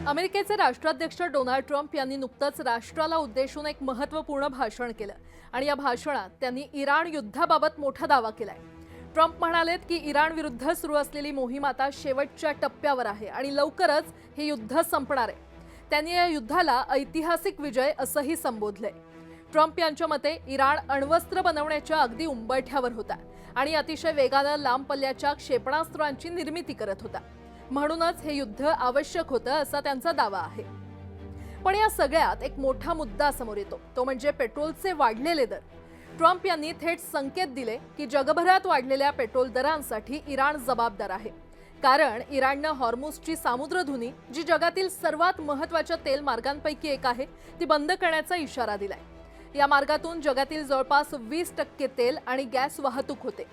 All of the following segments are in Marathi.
अमेरिकेचे राष्ट्राध्यक्ष डोनाल्ड ट्रम्प यांनी नुकतंच राष्ट्राला उद्देशून एक महत्त्वपूर्ण भाषण केलं आणि या भाषणात त्यांनी इराण युद्धाबाबत मोठा दावा केलाय। ट्रम्प म्हणालेत की इराण विरुद्ध सुरू असलेली मोहीम आता शेवटच्या टप्प्यावर आहे आणि लवकरच हे युद्ध संपणार आहे। त्यांनी या युद्धाला ऐतिहासिक विजय असंही संबोधलंय। ट्रम्प यांच्या मते इराण अण्वस्त्र बनवण्याच्या अगदी उंबरठ्यावर होता आणि अतिशय वेगानं लांब पल्ल्याच्या क्षेपणास्त्रांची निर्मिती करत होता। म्हणूनच हे युद्ध आवश्यक होतं असा त्यांचा दावा आहे। पण या सगळ्यात एक मोठा मुद्दा समोर येतो, तो म्हणजे पेट्रोलचे वाढलेले दर। ट्रम्प यांनी थेट संकेत दिले की जगभरात वाढलेल्या पेट्रोल दरांसाठी इराण जबाबदार आहे, कारण इराणनं हॉर्मुझची सामुद्रधुनी, जी जगातील सर्वात महत्त्वाच्या तेल मार्गांपैकी एक आहे, ती बंद करण्याचा इशारा दिलाय। या मार्गातून जगातील जवळपास 20% तेल आणि गॅस वाहतूक होते।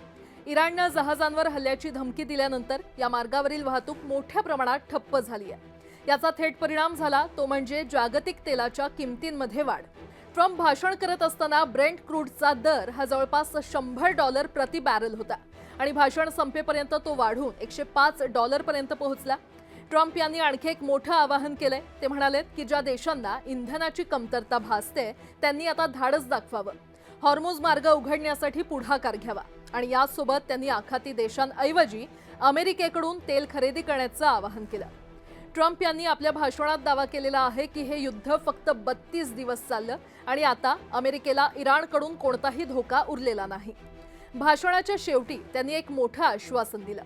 इराणनं जहाजांवर हल्ल्याची धमकी दिल्यानंतर या मार्गावरील वाहतूक मोठ्या प्रमाणात ठप्प झाली आहे। याचा थेट परिणाम झाला तो म्हणजे जागतिक तेलाच्या किमतींमध्ये वाढ। ट्रम्प भाषण करत असताना ब्रेंट क्रूडचा दर हा जवळपास $100 प्रति बॅरल होता आणि भाषण संपेपर्यंत तो वाढून $105 पर्यंत पोहोचला। ट्रम्प यांनी आणखी एक मोठं आवाहन केलंय। ते म्हणालेत की ज्या देशांना इंधनाची कमतरता भासते त्यांनी आता धाडस दाखवावं, हॉर्मुझ मार्ग उघडण्यासाठी पुढाकार घ्यावा आणि यासोबत त्यांनी आखाती देशांऐवजी अमेरिकेकडून तेल खरेदी करण्याचं आवाहन केलं। ट्रम्प यांनी आपल्या भाषणात दावा केलेला आहे की हे युद्ध फक्त 32 दिवस चाललं आणि आता अमेरिकेला इराणकडून कोणताही धोका उरलेला नाही। भाषणाच्या शेवटी त्यांनी एक मोठं आश्वासन दिलं,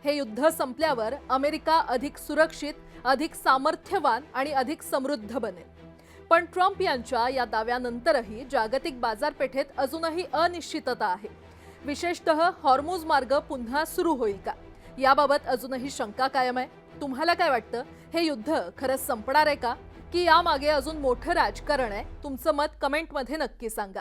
हे युद्ध संपल्यावर अमेरिका अधिक सुरक्षित, अधिक सामर्थ्यवान आणि अधिक समृद्ध बनेल। पण ट्रम्प यांच्या या दाव्यानंतरही जागतिक बाजारपेठेत अजूनही अनिश्चितता आहे। विशेषतः हॉर्मुझ मार्ग पुन्हा सुरू होईल का, याबाबत अजूनही शंका कायम आहे। तुम्हाला काय वाटतं, हे युद्ध खरंच संपणार आहे का, की यामागे अजून मोठं राजकारण आहे? तुमचं मत कमेंटमध्ये नक्की सांगा।